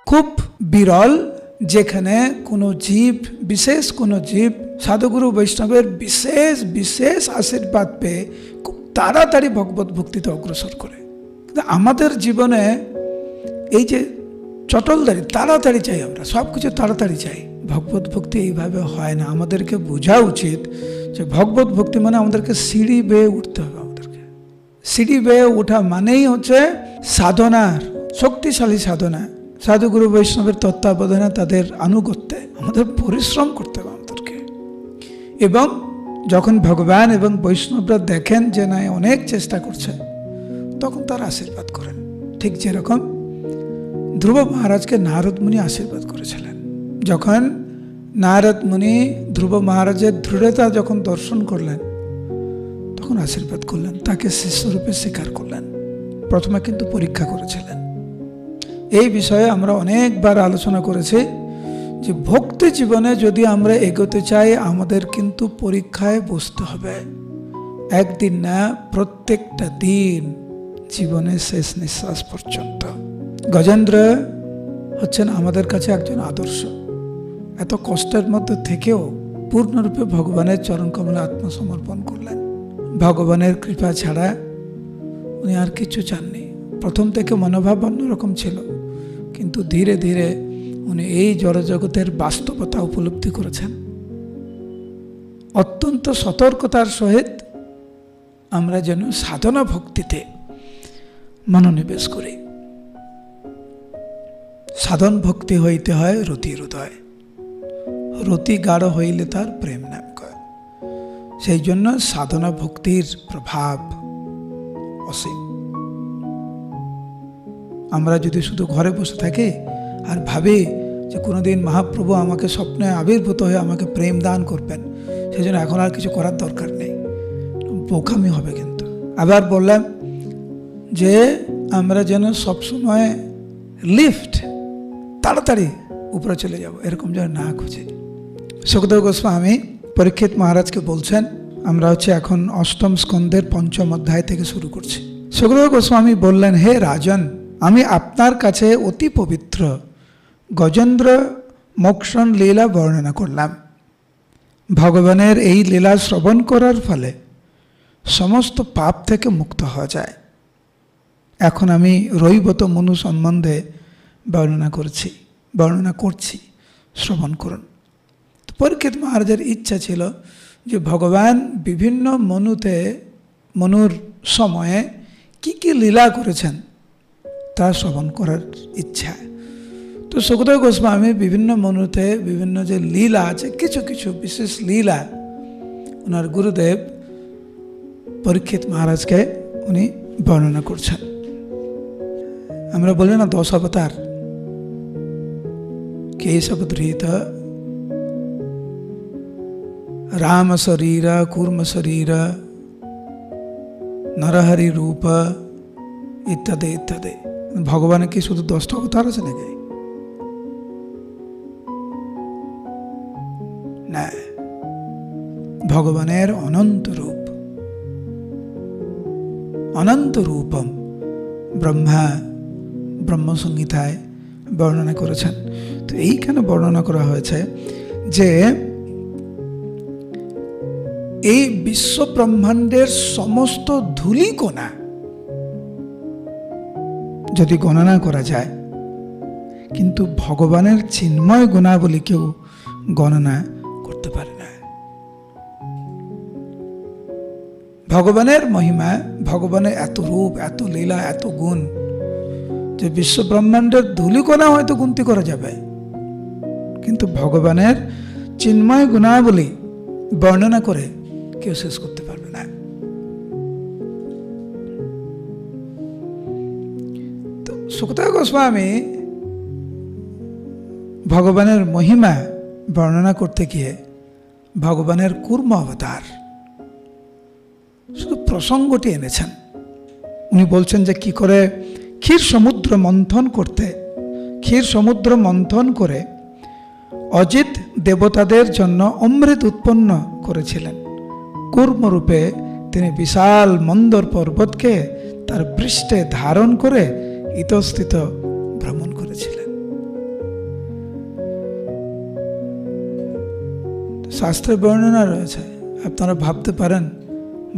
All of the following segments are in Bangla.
খুব বিরল যেখানে কোনো জীব, বিশেষ কোনো জীব সাধুগুরু বৈষ্ণবের বিশেষ বিশেষ আশীর্বাদ পেয়ে খুব তাড়াতাড়ি ভগবত ভক্তিতে অগ্রসর করে। কিন্তু আমাদের জীবনে এই যে চটলদারি, তাড়াতাড়ি চাই, আমরা সব কিছু তাড়াতাড়ি চাই। ভগবত ভক্তি এইভাবে হয় না। আমাদেরকে বোঝা উচিত যে ভগবত ভক্তি মানে আমাদেরকে সিঁড়ি বেয়ে উঠতে হবে। আমাদেরকে সিঁড়ি বেয়ে ওঠা মানেই হচ্ছে সাধনার, শক্তিশালী সাধনা, সাধুগুরু বৈষ্ণবের তত্ত্বাবধানে তাদের আনুগত্যে আমাদের পরিশ্রম করতে হবে আমাদেরকে। এবং যখন ভগবান এবং বৈষ্ণবরা দেখেন যে না অনেক চেষ্টা করছে, তখন তারা আশীর্বাদ করেন। ঠিক যেরকম ধ্রুব মহারাজকে নারদ মুনি আশীর্বাদ করেছিলেন। যখন নারদ মুনি ধ্রুব মহারাজের দৃঢ়তা যখন দর্শন করলেন, তখন আশীর্বাদ করলেন, তাকে শিষ্যরূপে স্বীকার করলেন। প্রথমে কিন্তু পরীক্ষা করেছিলেন। এই বিষয়ে আমরা অনেকবার আলোচনা করেছি যে ভক্তি জীবনে যদি আমরা এগোতে চাই, আমাদের কিন্তু পরীক্ষায় বসতে হবে। একদিন না, প্রত্যেকটা দিন, জীবনের শেষ নিঃশ্বাস পর্যন্ত। গজেন্দ্র হচ্ছেন আমাদের কাছে একজন আদর্শ। এত কষ্টের মধ্যে থেকেও পূর্ণরূপে ভগবানের চরণ কমলে আত্মসমর্পণ করলেন। ভগবানের কৃপা ছাড়া উনি আর কিছু চাননি। প্রথম থেকে মনোভাব অন্যরকম ছিল, কিন্তু ধীরে ধীরে উনি এই জড়জগতের বাস্তবতা উপলব্ধি করেছেন। অত্যন্ত সতর্কতার সহিত আমরা যেন সাধনা ভক্তিতে মনোনিবেশ করি। সাধন ভক্তি হইতে হয় রতি হৃদয়, রতি গাঢ় হইলে তার প্রেম নাম কয়। সেই জন্য সাধনা ভক্তির প্রভাব অসীম। আমরা যদি শুধু ঘরে বসে থাকি আর ভাবি যে কোনোদিন মহাপ্রভু আমাকে স্বপ্নে আবির্ভূত হয়ে আমাকে প্রেম দান করবেন, সেই জন্য এখন আর কিছু করার দরকার নেই, বোকামি হবে। কিন্তু আবার বললাম যে আমরা যেন সবসময় লিফট, তাড়াতাড়ি উপরে চলে যাব, এরকম যেন না খুঁজে। সুখদেব গোস্বামী পরীক্ষিত মহারাজকে বলছেন, আমরা এখন অষ্টম স্কন্ধের পঞ্চম অধ্যায় থেকে শুরু করছি। সুখদেব গোস্বামী বললেন, হে রাজন, আমি আপনার কাছে অতি পবিত্র গজেন্দ্র মোক্ষণ লীলা বর্ণনা করলাম। ভগবানের এই লীলা শ্রবণ করার ফলে সমস্ত পাপ থেকে মুক্ত হওয়া যায়। এখন আমি রৈবত মনু সম্বন্ধে বর্ণনা করছি, শ্রবণ করুন। পরীক্ষিত মহারাজের ইচ্ছা ছিল যে ভগবান বিভিন্ন মনুর সময়ে কি কি লীলা করেছেন তা শ্রবণ করার ইচ্ছা। তো সুখদেব গোস্বামী বিভিন্ন মনুতে বিভিন্ন যে লীলা আছে, কিছু কিছু বিশেষ লীলা ওনার গুরুদেব পরীক্ষিত মহারাজকে উনি বর্ণনা করছেন। আমরা বলি না 10 অবতার, केशव धृत राम शरीर कूर्म शरीर नरहरि रूप इत्यादि इत्यादि। भगवान की शुद्ध 10টা अवतार আছে নাকি? না, ভগবানের অনন্ত রূপ, অনন্ত রূপম ব্রহ্ম সংহিতায় বর্ণনা করেছেন। তো এইখানে বর্ণনা করা হয়েছে যে এই বিশ্ব ব্রহ্মাণ্ডের সমস্ত ধূলিকণা যদি গণনা করা যায়, কিন্তু ভগবানের চিন্ময় গুণাবলী কেউ গণনা করতে পারে না। ভগবানের মহিমা, ভগবানের এত রূপ, এত লীলা, এত গুণ যে বিশ্ব ব্রহ্মাণ্ডের ধূলিকণা হয়তো গুনতি করা যাবে, কিন্তু ভগবানের চিন্ময় গুণাবলী বর্ণনা করে কেউ শেষ করতে পারবে না। তো সুখদেব গোস্বামী ভগবানের মহিমা বর্ণনা করতে গিয়ে ভগবানের কূর্ম অবতার শুধু প্রসঙ্গটি এনেছেন। উনি বলছেন যে কি করে ক্ষীর সমুদ্র মন্থন করে অজিত দেবতাদের জন্য অমৃত উৎপন্ন করেছিলেন। কূর্মরূপে তিনি বিশাল মন্দর পর্বতকে তার পৃষ্ঠে ধারণ করে ইতস্তত ভ্রমণ করেছিলেন। শাস্ত্রে বর্ণনা রয়েছে, আপনারা ভাবতে পারেন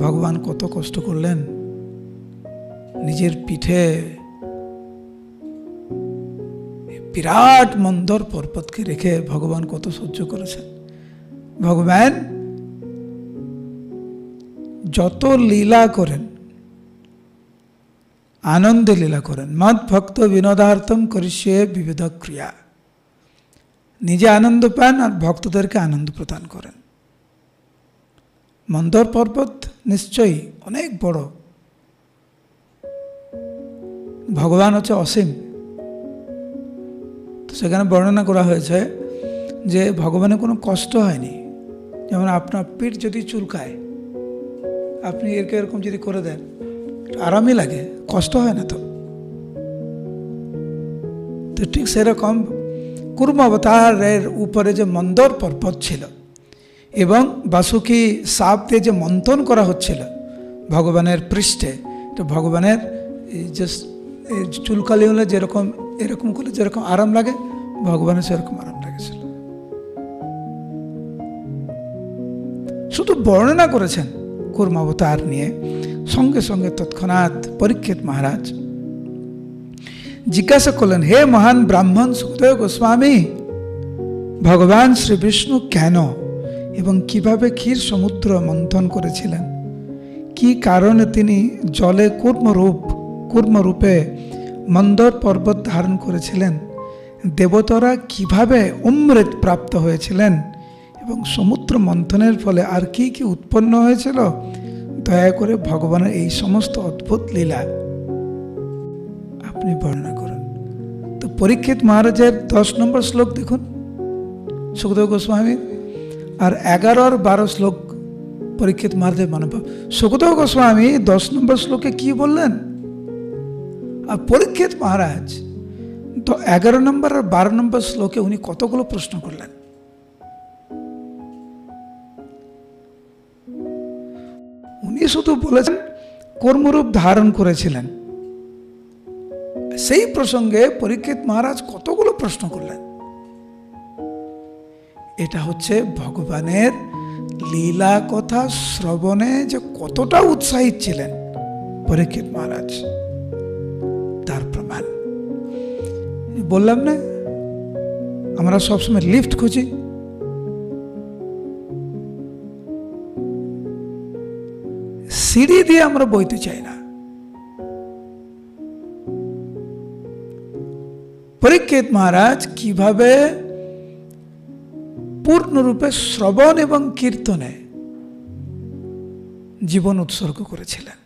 ভগবান কত কষ্ট করলেন। নিজের পিঠে বিরাট মন্দর পর্বতকে রেখে ভগবান কত সহ্য করেছেন। ভগবান যত লীলা করেন, আনন্দে লীলা করেন। মদ ভক্ত বিনোদার্থম করিষ্যে বিবিধ ক্রিয়া। নিজে আনন্দ পান আর ভক্তদেরকে আনন্দ প্রদান করেন। মন্দর পর্বত নিশ্চয়ই অনেক বড়, ভগবান হচ্ছে অসীম। তো সেখানে বর্ণনা করা হয়েছে যে ভগবানের কোনো কষ্ট হয়নি। যেমন আপনার পিঠ যদি চুলকায়, আপনি এরকম যদি করে দেন, আরামই লাগে, কষ্ট হয় না। তো ঠিক সেরকম কুর্ম অবতারের উপরে যে মন্দর পর্বত ছিল এবং বাসুকি সাপ দিয়ে যে মন্থন করা হচ্ছিল ভগবানের পৃষ্ঠে, তো ভগবানের যে চুলকালি হলে যেরকম এরকম করলে যেরকম আরাম লাগে, ভগবানের সেরকম আরাম লাগেছিল। শুধু বর্ণনা করেছেন কুর্ম অবতার নিয়ে। সঙ্গে সঙ্গে তৎক্ষণাৎ পরীক্ষিত মহারাজ জিজ্ঞাসা করলেন, হে মহান ব্রাহ্মণ সুখদেব গোস্বামী, ভগবান শ্রী বিষ্ণু কেন এবং কিভাবে ক্ষীর সমুদ্র মন্থন করেছিলেন? কি কারণে তিনি জলে কূর্মরূপে মন্দর পর্বত ধারণ করেছিলেন? দেবতারা কিভাবে অমৃত প্রাপ্ত হয়েছিলেন এবং সমুদ্র মন্থনের ফলে আর কি কি উৎপন্ন হয়েছিল? দয়া করে ভগবানের এই সমস্ত অদ্ভুত লীলা আপনি বর্ণনা করুন। তো পরীক্ষিত মহারাজের 10 নম্বর শ্লোক দেখুন সুখদেব গোস্বামী, আর 11 আর 12 শ্লোক পরীক্ষিত মহারাজের মনোভাব। সুখদেব গোস্বামী 10 নম্বর শ্লোকে কি বললেন, আর পরীক্ষিত মহারাজ তো 11 নম্বর আর 12 নম্বর শ্লোকে উনি কতগুলো প্রশ্ন করলেন। উনি শুধু বলেছেন কর্মরূপ ধারণ করেছিলেন, সেই প্রসঙ্গে পরীক্ষিত মহারাজ কতগুলো প্রশ্ন করলেন। এটা হচ্ছে ভগবানের লীলা কথা শ্রবণে যে কতটা উৎসাহিত ছিলেন পরীক্ষিত মহারাজ, তার প্রমাণ। বললাম না, আমরা সবসময় লিফট খুঁজি, সিঁড়ি দিয়ে আমরা বইতে চাই না। পরীক্ষিত মহারাজ কিভাবে পূর্ণরূপে শ্রবণ এবং কীর্তনে জীবন উৎসর্গ করেছিলেন।